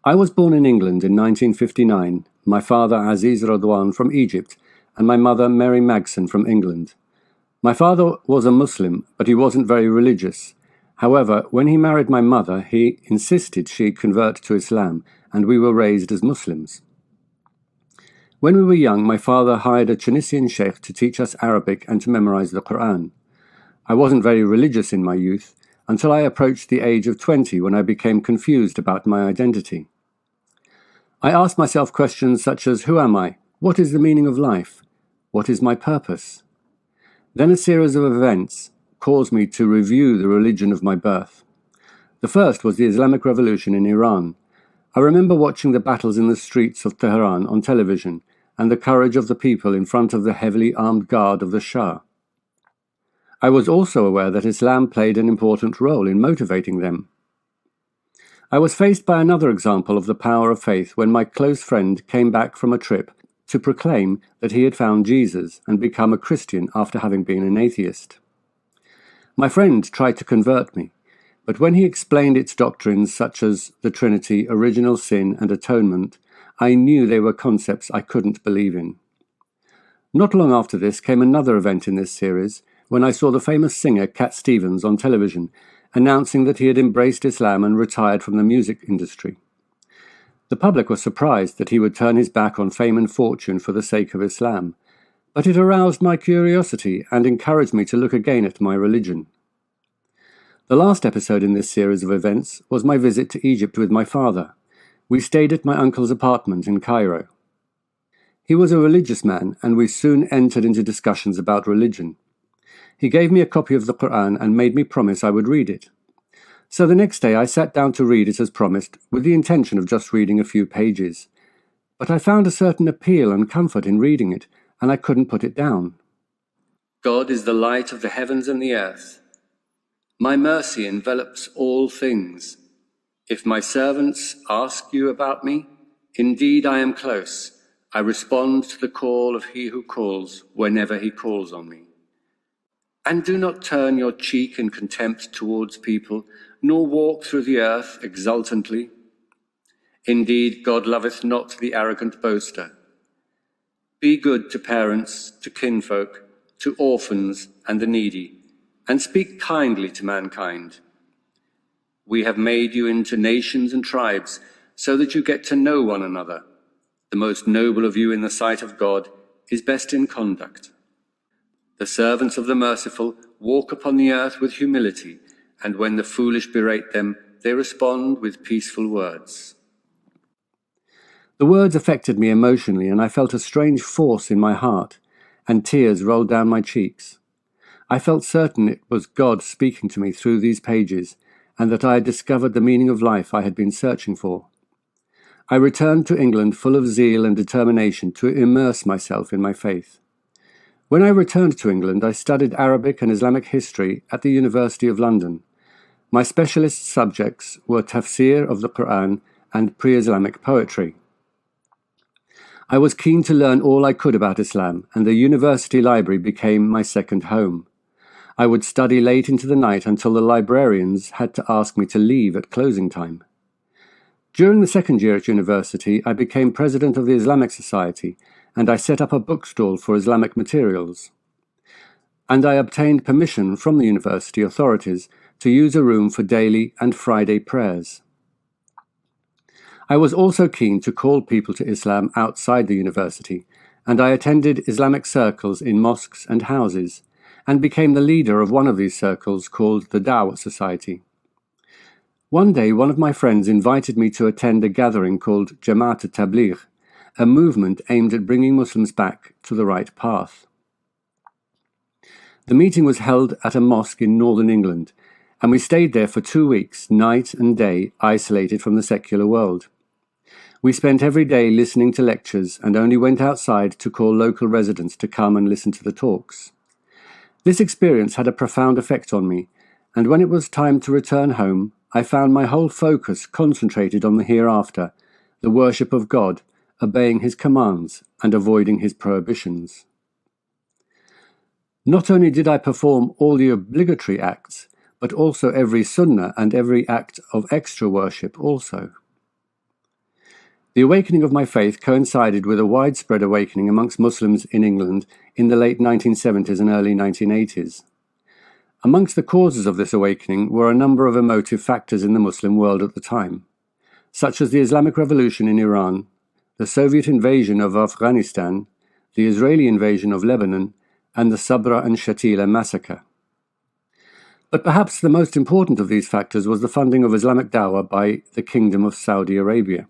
I was born in England in 1959, my father Aziz Radwan from Egypt, and my mother Mary Magson from England. My father was a Muslim, but he wasn't very religious. However, when he married my mother, he insisted she convert to Islam, and we were raised as Muslims. When we were young, my father hired a Tunisian sheikh to teach us Arabic and to memorize the Qur'an. I wasn't very religious in my youth, until I approached the age of 20 when I became confused about my identity. I asked myself questions such as, who am I? What is the meaning of life? What is my purpose? Then a series of events caused me to review the religion of my birth. The first was the Islamic Revolution in Iran. I remember watching the battles in the streets of Tehran on television and the courage of the people in front of the heavily armed guard of the Shah. I was also aware that Islam played an important role in motivating them. I was faced by another example of the power of faith when my close friend came back from a trip to proclaim that he had found Jesus and become a Christian after having been an atheist. My friend tried to convert me, but when he explained its doctrines such as the Trinity, original sin, and atonement, I knew they were concepts I couldn't believe in. Not long after this came another event in this series, when I saw the famous singer Cat Stevens on television, announcing that he had embraced Islam and retired from the music industry. The public was surprised that he would turn his back on fame and fortune for the sake of Islam, but it aroused my curiosity and encouraged me to look again at my religion. The last episode in this series of events was my visit to Egypt with my father. We stayed at my uncle's apartment in Cairo. He was a religious man, and we soon entered into discussions about religion. He gave me a copy of the Qur'an and made me promise I would read it. So the next day I sat down to read it as promised, with the intention of just reading a few pages. But I found a certain appeal and comfort in reading it, and I couldn't put it down. God is the light of the heavens and the earth. My mercy envelops all things. If my servants ask you about me, indeed I am close. I respond to the call of he who calls whenever he calls on me. And do not turn your cheek in contempt towards people, nor walk through the earth exultantly. Indeed, God loveth not the arrogant boaster. Be good to parents, to kinfolk, to orphans and the needy, and speak kindly to mankind. We have made you into nations and tribes, so that you get to know one another. The most noble of you in the sight of God is best in conduct. The servants of the merciful walk upon the earth with humility, and when the foolish berate them, they respond with peaceful words. The words affected me emotionally, and I felt a strange force in my heart, and tears rolled down my cheeks. I felt certain it was God speaking to me through these pages, and that I had discovered the meaning of life I had been searching for. I returned to England full of zeal and determination to immerse myself in my faith. When I returned to England, I studied Arabic and Islamic history at the University of London. My specialist subjects were tafsir of the Qur'an and pre-Islamic poetry. I was keen to learn all I could about Islam, and the university library became my second home. I would study late into the night until the librarians had to ask me to leave at closing time. During the second year at university, I became president of the Islamic Society, and I set up a bookstall for Islamic materials. And I obtained permission from the university authorities to use a room for daily and Friday prayers. I was also keen to call people to Islam outside the university, and I attended Islamic circles in mosques and houses, and became the leader of one of these circles called the Dawah Society. One day, one of my friends invited me to attend a gathering called Jamaat al-Tabligh, a movement aimed at bringing Muslims back to the right path. The meeting was held at a mosque in northern England, and we stayed there for 2 weeks, night and day, isolated from the secular world. We spent every day listening to lectures and only went outside to call local residents to come and listen to the talks. This experience had a profound effect on me, and when it was time to return home, I found my whole focus concentrated on the hereafter, the worship of God, obeying his commands and avoiding his prohibitions. Not only did I perform all the obligatory acts, but also every sunnah and every act of extra worship also. The awakening of my faith coincided with a widespread awakening amongst Muslims in England in the late 1970s and early 1980s. Amongst the causes of this awakening were a number of emotive factors in the Muslim world at the time, such as the Islamic Revolution in Iran, the Soviet invasion of Afghanistan, the Israeli invasion of Lebanon, and the Sabra and Shatila massacre. But perhaps the most important of these factors was the funding of Islamic Dawah by the Kingdom of Saudi Arabia.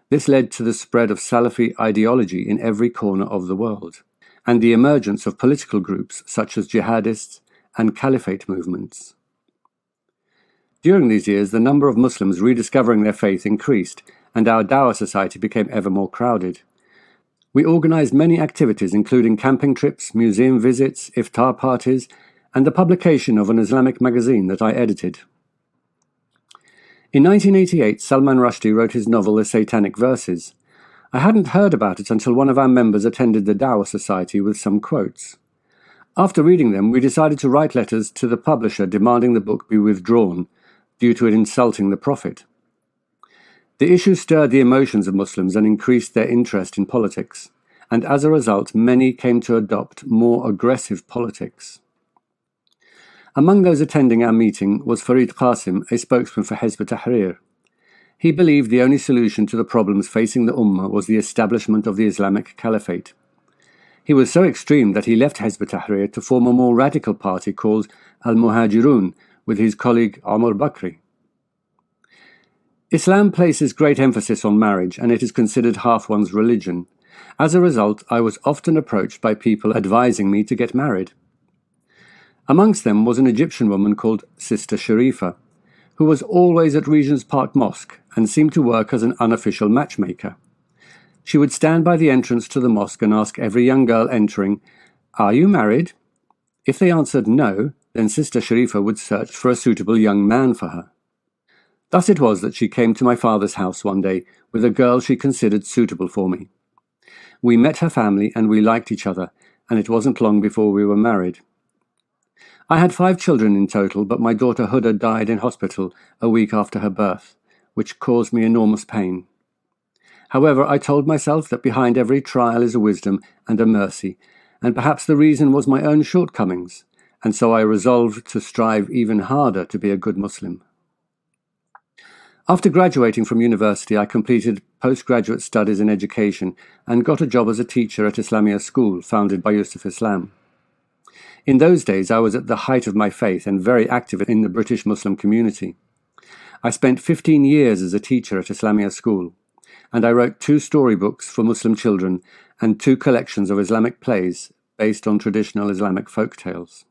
This led to the spread of Salafi ideology in every corner of the world, and the emergence of political groups such as jihadists and caliphate movements. During these years, the number of Muslims rediscovering their faith increased, and our Dawah society became ever more crowded. We organized many activities, including camping trips, museum visits, iftar parties, and the publication of an Islamic magazine that I edited. In 1988, Salman Rushdie wrote his novel The Satanic Verses. I hadn't heard about it until one of our members attended the Dawah Society with some quotes. After reading them, we decided to write letters to the publisher demanding the book be withdrawn due to it insulting the Prophet. The issue stirred the emotions of Muslims and increased their interest in politics, and as a result, many came to adopt more aggressive politics. Among those attending our meeting was Farid Qasim, a spokesman for Hizb ut-Tahrir. He believed the only solution to the problems facing the Ummah was the establishment of the Islamic Caliphate. He was so extreme that he left Hizb ut-Tahrir to form a more radical party called al-Muhajirun with his colleague Omar Bakri. Islam places great emphasis on marriage, and it is considered half one's religion. As a result, I was often approached by people advising me to get married. Amongst them was an Egyptian woman called Sister Sharifa, who was always at Regent's Park Mosque and seemed to work as an unofficial matchmaker. She would stand by the entrance to the mosque and ask every young girl entering, "Are you married?" If they answered no, then Sister Sharifa would search for a suitable young man for her. Thus it was that she came to my father's house one day with a girl she considered suitable for me. We met her family and we liked each other, and it wasn't long before we were married. I had 5 children in total, but my daughter Huda died in hospital a week after her birth, which caused me enormous pain. However, I told myself that behind every trial is a wisdom and a mercy, and perhaps the reason was my own shortcomings, and so I resolved to strive even harder to be a good Muslim. After graduating from university, I completed postgraduate studies in education and got a job as a teacher at Islamia School, founded by Yusuf Islam. In those days, I was at the height of my faith and very active in the British Muslim community. I spent 15 years as a teacher at Islamia School, and I wrote 2 storybooks for Muslim children and 2 collections of Islamic plays based on traditional Islamic folk tales.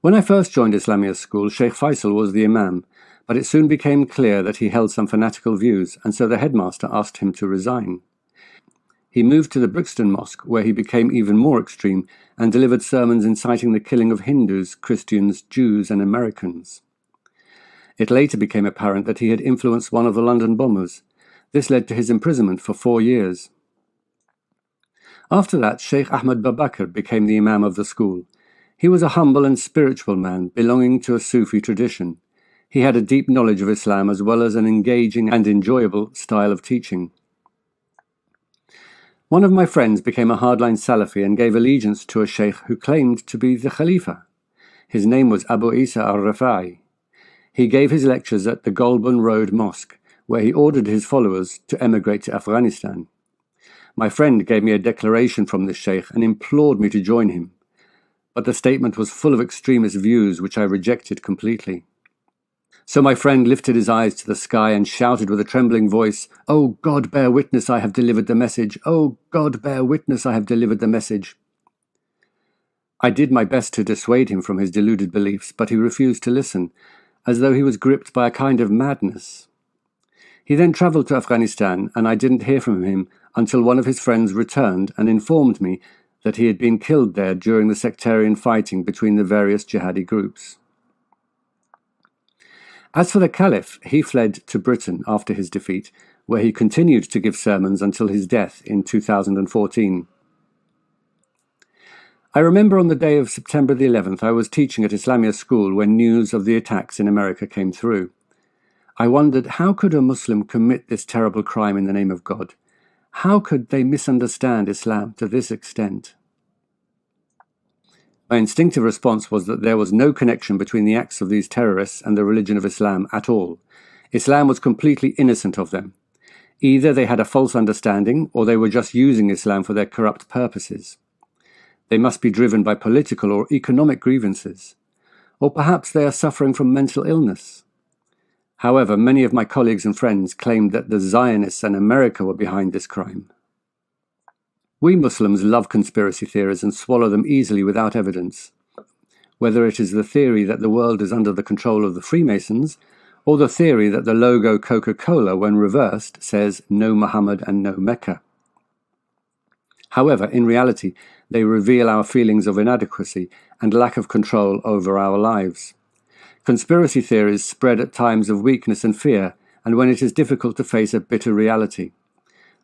When I first joined Islamia School, Sheikh Faisal was the imam, but it soon became clear that he held some fanatical views, and so the headmaster asked him to resign. He moved to the Brixton Mosque, where he became even more extreme and delivered sermons inciting the killing of Hindus, Christians, Jews, and Americans. It later became apparent that he had influenced one of the London bombers. This led to his imprisonment for 4 years. After that, Sheikh Ahmad Babakar became the imam of the school. He was a humble and spiritual man belonging to a Sufi tradition. He had a deep knowledge of Islam as well as an engaging and enjoyable style of teaching. One of my friends became a hardline Salafi and gave allegiance to a sheikh who claimed to be the Khalifa. His name was Abu Isa al-Rafa'i. He gave his lectures at the Golban Road Mosque, where he ordered his followers to emigrate to Afghanistan. My friend gave me a declaration from this sheikh and implored me to join him, but the statement was full of extremist views which I rejected completely. So my friend lifted his eyes to the sky and shouted with a trembling voice, "Oh God, bear witness I have delivered the message! Oh God, bear witness I have delivered the message!" I did my best to dissuade him from his deluded beliefs, but he refused to listen, as though he was gripped by a kind of madness. He then travelled to Afghanistan, and I didn't hear from him until one of his friends returned and informed me that he had been killed there during the sectarian fighting between the various jihadi groups. As for the Caliph, he fled to Britain after his defeat, where he continued to give sermons until his death in 2014. I remember on the day of September the 11th, I was teaching at Islamia School when news of the attacks in America came through. I wondered, how could a Muslim commit this terrible crime in the name of God? How could they misunderstand Islam to this extent? My instinctive response was that there was no connection between the acts of these terrorists and the religion of Islam at all. Islam was completely innocent of them. Either they had a false understanding, or they were just using Islam for their corrupt purposes. They must be driven by political or economic grievances. Or perhaps they are suffering from mental illness. However, many of my colleagues and friends claimed that the Zionists and America were behind this crime. We Muslims love conspiracy theories and swallow them easily without evidence. Whether it is the theory that the world is under the control of the Freemasons, or the theory that the logo Coca-Cola, when reversed, says no Muhammad and no Mecca. However, in reality, they reveal our feelings of inadequacy and lack of control over our lives. Conspiracy theories spread at times of weakness and fear, and when it is difficult to face a bitter reality.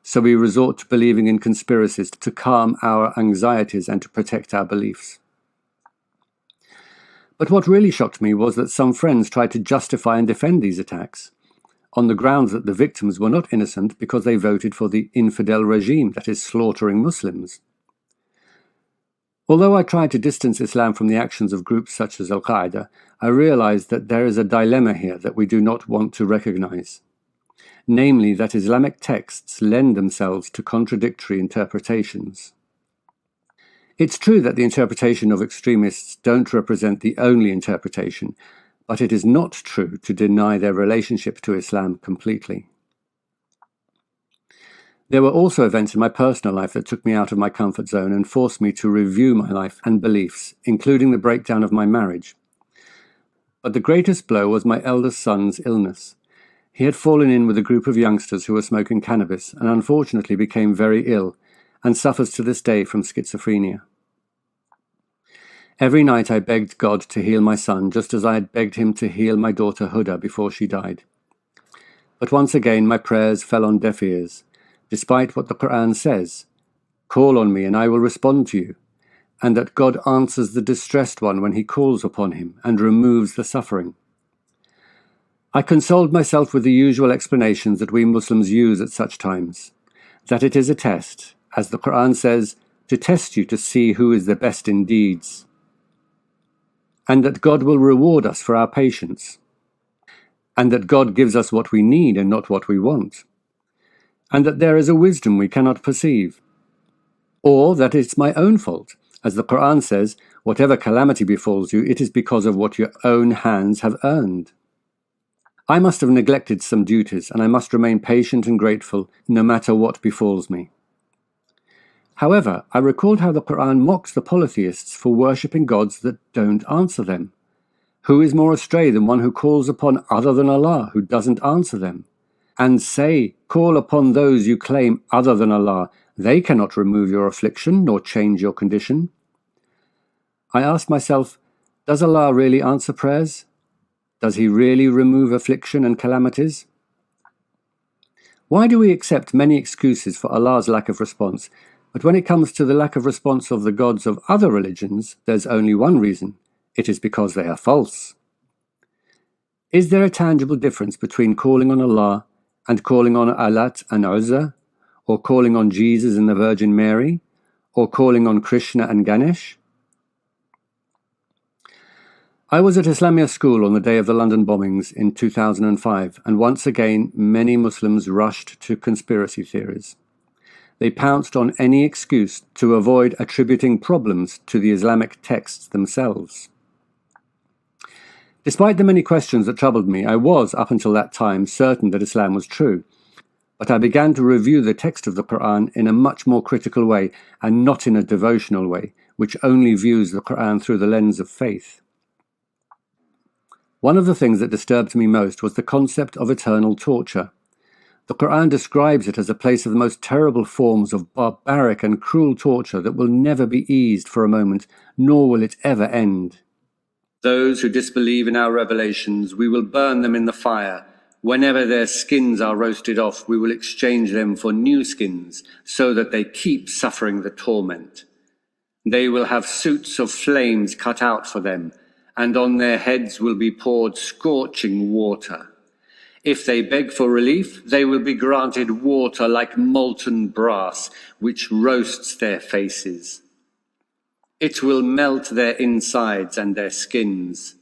So we resort to believing in conspiracies to calm our anxieties and to protect our beliefs. But what really shocked me was that some friends tried to justify and defend these attacks, on the grounds that the victims were not innocent because they voted for the infidel regime that is slaughtering Muslims. Although I tried to distance Islam from the actions of groups such as Al-Qaeda, I realized that there is a dilemma here that we do not want to recognize. Namely, that Islamic texts lend themselves to contradictory interpretations. It's true that the interpretation of extremists don't represent the only interpretation, but it is not true to deny their relationship to Islam completely. There were also events in my personal life that took me out of my comfort zone and forced me to review my life and beliefs, including the breakdown of my marriage. But the greatest blow was my eldest son's illness. He had fallen in with a group of youngsters who were smoking cannabis and unfortunately became very ill and suffers to this day from schizophrenia. Every night I begged God to heal my son, just as I had begged him to heal my daughter Huda before she died. But once again my prayers fell on deaf ears. Despite what the Qur'an says, call on me and I will respond to you, and that God answers the distressed one when he calls upon him and removes the suffering. I consoled myself with the usual explanations that we Muslims use at such times, that it is a test, as the Qur'an says, to test you to see who is the best in deeds, and that God will reward us for our patience, and that God gives us what we need and not what we want, and that there is a wisdom we cannot perceive, or that it's my own fault, as the Qur'an says, whatever calamity befalls you, it is because of what your own hands have earned. I must have neglected some duties, and I must remain patient and grateful no matter what befalls me. However, I recalled how the Qur'an mocks the polytheists for worshipping gods that don't answer them. Who is more astray than one who calls upon other than Allah, who doesn't answer them? And say, call upon those you claim other than Allah. They cannot remove your affliction nor change your condition. I asked myself, does Allah really answer prayers? Does He really remove affliction and calamities? Why do we accept many excuses for Allah's lack of response, but when it comes to the lack of response of the gods of other religions, there's only one reason. It is because they are false. Is there a tangible difference between calling on Allah and calling on Alat and Uzza, or calling on Jesus and the Virgin Mary, or calling on Krishna and Ganesh? I was at Islamia School on the day of the London bombings in 2005, and once again many Muslims rushed to conspiracy theories. They pounced on any excuse to avoid attributing problems to the Islamic texts themselves. Despite the many questions that troubled me, I was, up until that time, certain that Islam was true. But I began to review the text of the Qur'an in a much more critical way, and not in a devotional way, which only views the Qur'an through the lens of faith. One of the things that disturbed me most was the concept of eternal torture. The Qur'an describes it as a place of the most terrible forms of barbaric and cruel torture that will never be eased for a moment, nor will it ever end. Those who disbelieve in our revelations, we will burn them in the fire. Whenever their skins are roasted off, we will exchange them for new skins, so that they keep suffering the torment. They will have suits of flames cut out for them, and on their heads will be poured scorching water. If they beg for relief, they will be granted water like molten brass, which roasts their faces. It will melt their insides and their skins,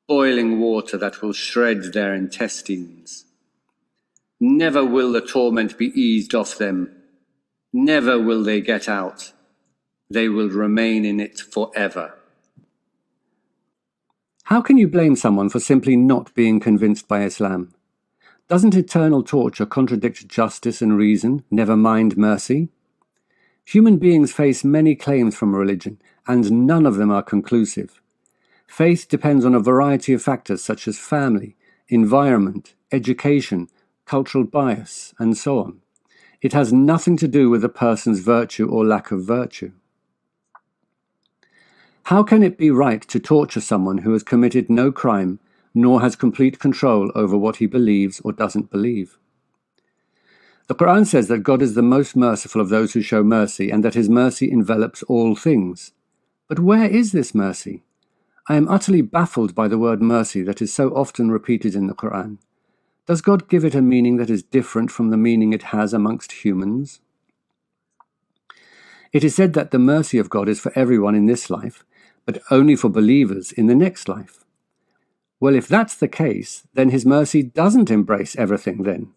boiling water that will shred their intestines. Never will the torment be eased off them. Never will they get out. They will remain in it forever. How can you blame someone for simply not being convinced by Islam? Doesn't eternal torture contradict justice and reason, never mind mercy? Human beings face many claims from religion, and none of them are conclusive. Faith depends on a variety of factors such as family, environment, education, cultural bias, and so on. It has nothing to do with a person's virtue or lack of virtue. How can it be right to torture someone who has committed no crime, nor has complete control over what he believes or doesn't believe? The Qur'an says that God is the most merciful of those who show mercy, and that his mercy envelops all things. But where is this mercy? I am utterly baffled by the word mercy that is so often repeated in the Qur'an. Does God give it a meaning that is different from the meaning it has amongst humans? It is said that the mercy of God is for everyone in this life, but only for believers in the next life. Well, if that's the case, then his mercy doesn't embrace everything then.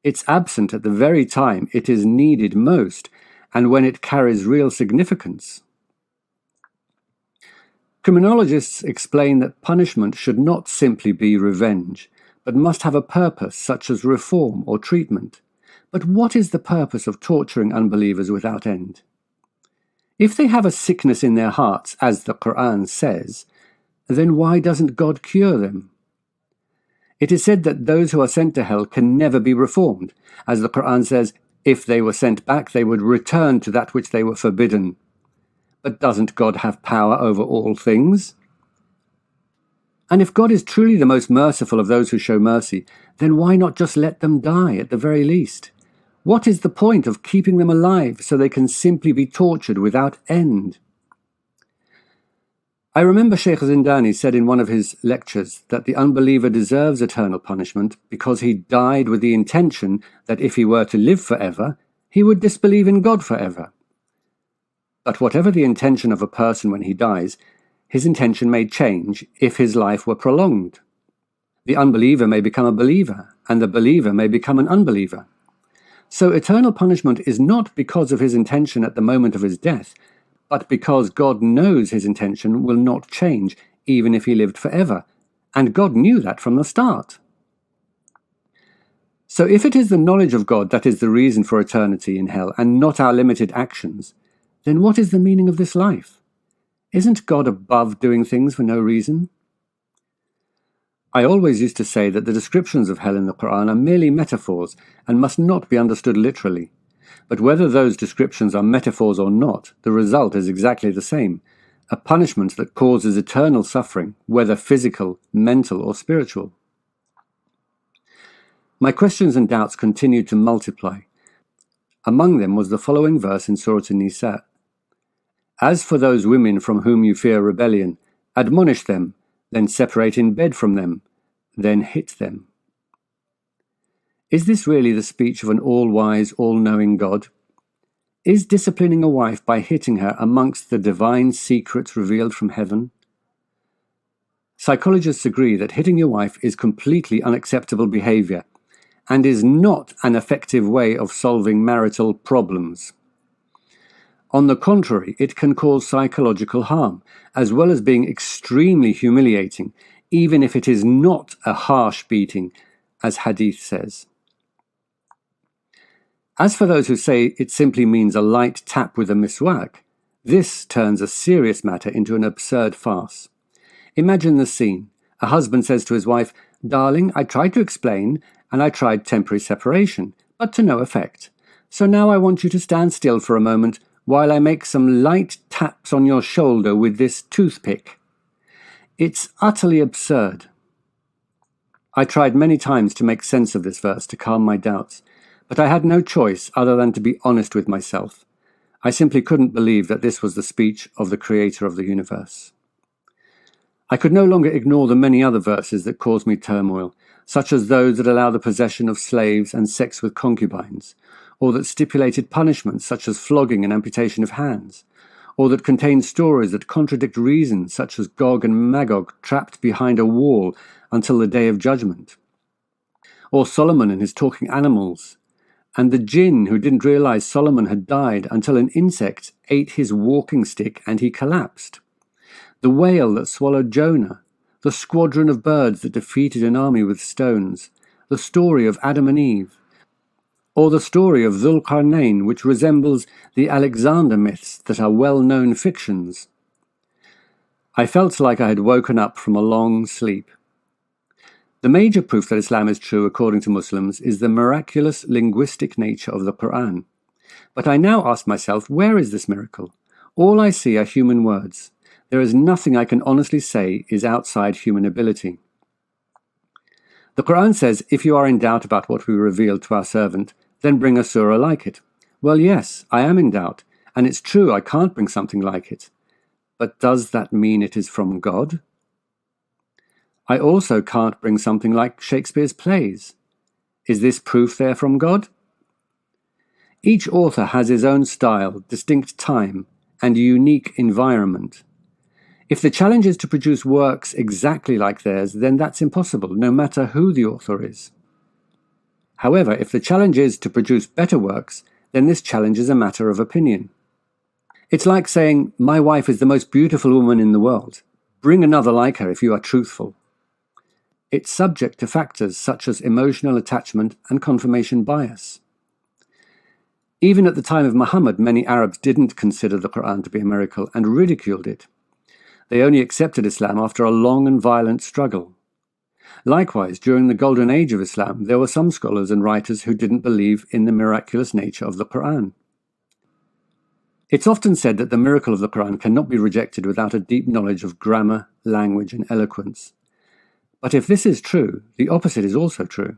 It's absent at the very time it is needed most, and when it carries real significance. Criminologists explain that punishment should not simply be revenge, but must have a purpose such as reform or treatment. But what is the purpose of torturing unbelievers without end? If they have a sickness in their hearts, as the Qur'an says, then why doesn't God cure them? It is said that those who are sent to hell can never be reformed, as the Qur'an says, if they were sent back, they would return to that which they were forbidden. But doesn't God have power over all things? And if God is truly the most merciful of those who show mercy, then why not just let them die at the very least? What is the point of keeping them alive so they can simply be tortured without end? I remember Sheikh Zindani said in one of his lectures that the unbeliever deserves eternal punishment because he died with the intention that if he were to live forever, he would disbelieve in God forever. But whatever the intention of a person when he dies, his intention may change if his life were prolonged. The unbeliever may become a believer, and the believer may become an unbeliever. So eternal punishment is not because of his intention at the moment of his death, but because God knows his intention will not change even if he lived forever, and God knew that from the start. So if it is the knowledge of God that is the reason for eternity in hell and not our limited actions, then what is the meaning of this life? Isn't God above doing things for no reason? I always used to say that the descriptions of hell in the Qur'an are merely metaphors and must not be understood literally. But whether those descriptions are metaphors or not, the result is exactly the same, a punishment that causes eternal suffering, whether physical, mental, or spiritual. My questions and doubts continued to multiply. Among them was the following verse in Surah An-Nisa. As for those women from whom you fear rebellion, admonish them, then separate in bed from them, then hit them. Is this really the speech of an all-wise, all-knowing God? Is disciplining a wife by hitting her amongst the divine secrets revealed from heaven? Psychologists agree that hitting your wife is completely unacceptable behavior and is not an effective way of solving marital problems. On the contrary, it can cause psychological harm, as well as being extremely humiliating, even if it is not a harsh beating, as Hadith says. As for those who say it simply means a light tap with a miswak, this turns a serious matter into an absurd farce. Imagine the scene. A husband says to his wife, "Darling, I tried to explain, and I tried temporary separation, but to no effect. So now I want you to stand still for a moment while I make some light taps on your shoulder with this toothpick." It's utterly absurd. I tried many times to make sense of this verse to calm my doubts, but I had no choice other than to be honest with myself. I simply couldn't believe that this was the speech of the Creator of the universe. I could no longer ignore the many other verses that caused me turmoil, such as those that allow the possession of slaves and sex with concubines, or that stipulated punishments such as flogging and amputation of hands, or that contain stories that contradict reason such as Gog and Magog trapped behind a wall until the day of judgment, or Solomon and his talking animals, and the jinn who didn't realize Solomon had died until an insect ate his walking stick and he collapsed, the whale that swallowed Jonah, the squadron of birds that defeated an army with stones, the story of Adam and Eve, or the story of Dhul-Qarnayn, which resembles the Alexander myths that are well-known fictions. I felt like I had woken up from a long sleep. The major proof that Islam is true, according to Muslims, is the miraculous linguistic nature of the Qur'an. But I now ask myself, where is this miracle? All I see are human words. There is nothing I can honestly say is outside human ability. The Qur'an says, if you are in doubt about what we revealed to our servant, then bring a surah like it. Well, yes, I am in doubt, and it's true I can't bring something like it. But does that mean it is from God? I also can't bring something like Shakespeare's plays. Is this proof they're from God? Each author has his own style, distinct time, and unique environment. If the challenge is to produce works exactly like theirs, then that's impossible, no matter who the author is. However, if the challenge is to produce better works, then this challenge is a matter of opinion. It's like saying, my wife is the most beautiful woman in the world. Bring another like her if you are truthful. It's subject to factors such as emotional attachment and confirmation bias. Even at the time of Muhammad, many Arabs didn't consider the Qur'an to be a miracle and ridiculed it. They only accepted Islam after a long and violent struggle. Likewise, during the Golden Age of Islam, there were some scholars and writers who didn't believe in the miraculous nature of the Qur'an. It's often said that the miracle of the Qur'an cannot be rejected without a deep knowledge of grammar, language, and eloquence. But if this is true, the opposite is also true.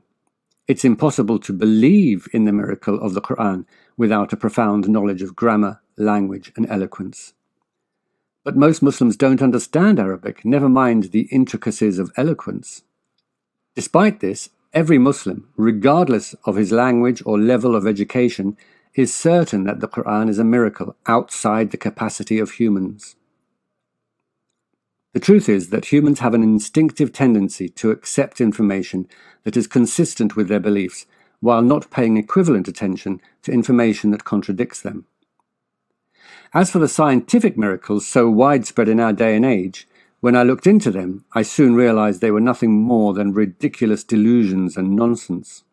It's impossible to believe in the miracle of the Qur'an without a profound knowledge of grammar, language, and eloquence. But most Muslims don't understand Arabic, never mind the intricacies of eloquence. Despite this, every Muslim, regardless of his language or level of education, is certain that the Qur'an is a miracle outside the capacity of humans. The truth is that humans have an instinctive tendency to accept information that is consistent with their beliefs, while not paying equivalent attention to information that contradicts them. As for the scientific miracles so widespread in our day and age, when I looked into them, I soon realized they were nothing more than ridiculous delusions and nonsense.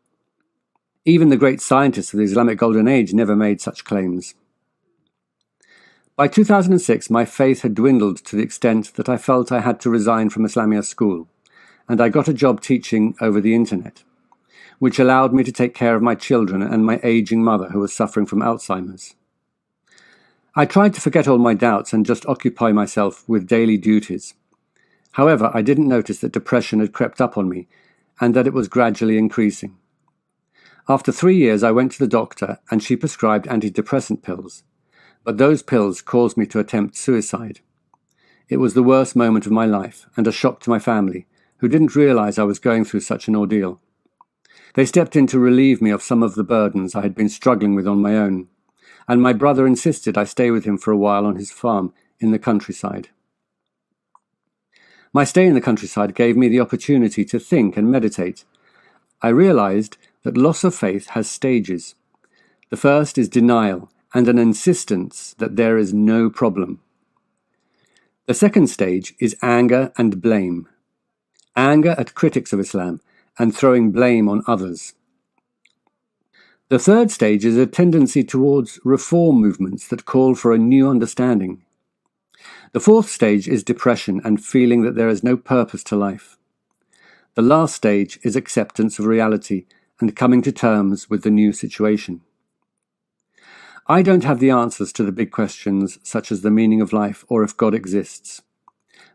Even the great scientists of the Islamic Golden Age never made such claims. By 2006, my faith had dwindled to the extent that I felt I had to resign from Islamia school, and I got a job teaching over the internet, which allowed me to take care of my children and my aging mother who was suffering from Alzheimer's. I tried to forget all my doubts and just occupy myself with daily duties. However, I didn't notice that depression had crept up on me and that it was gradually increasing. After 3 years, I went to the doctor and she prescribed antidepressant pills, but those pills caused me to attempt suicide. It was the worst moment of my life and a shock to my family, who didn't realize I was going through such an ordeal. They stepped in to relieve me of some of the burdens I had been struggling with on my own, and my brother insisted I stay with him for a while on his farm in the countryside. My stay in the countryside gave me the opportunity to think and meditate. I realized that loss of faith has stages. The first is denial and an insistence that there is no problem. The second stage is anger and blame. Anger at critics of Islam and throwing blame on others. The third stage is a tendency towards reform movements that call for a new understanding. The fourth stage is depression and feeling that there is no purpose to life. The last stage is acceptance of reality and coming to terms with the new situation. I don't have the answers to the big questions such as the meaning of life or if God exists.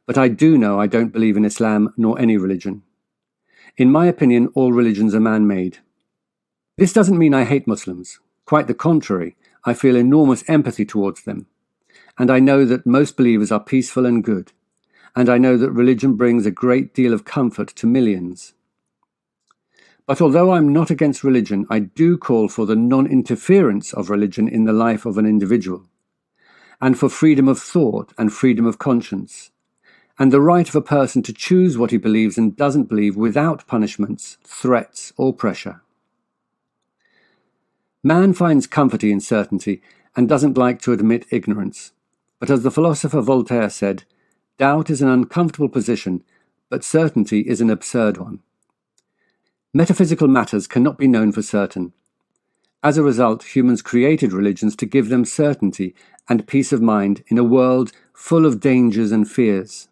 But I do know I don't believe in Islam nor any religion. In my opinion, all religions are man-made. This doesn't mean I hate Muslims. Quite the contrary, I feel enormous empathy towards them. And I know that most believers are peaceful and good. And I know that religion brings a great deal of comfort to millions. But although I'm not against religion, I do call for the non-interference of religion in the life of an individual, and for freedom of thought and freedom of conscience, and the right of a person to choose what he believes and doesn't believe without punishments, threats, or pressure. Man finds comfort in certainty and doesn't like to admit ignorance. But as the philosopher Voltaire said, doubt is an uncomfortable position, but certainty is an absurd one. Metaphysical matters cannot be known for certain. As a result, humans created religions to give them certainty and peace of mind in a world full of dangers and fears.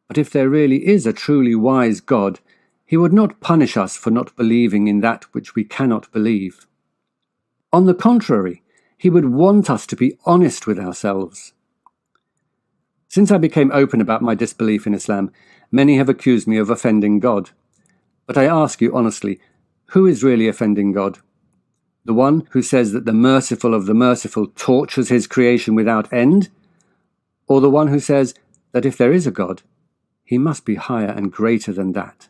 But if there really is a truly wise God, he would not punish us for not believing in that which we cannot believe. On the contrary, he would want us to be honest with ourselves. Since I became open about my disbelief in Islam, many have accused me of offending God. But I ask you honestly, who is really offending God? The one who says that the merciful of the merciful tortures his creation without end? Or the one who says that if there is a God, he must be higher and greater than that?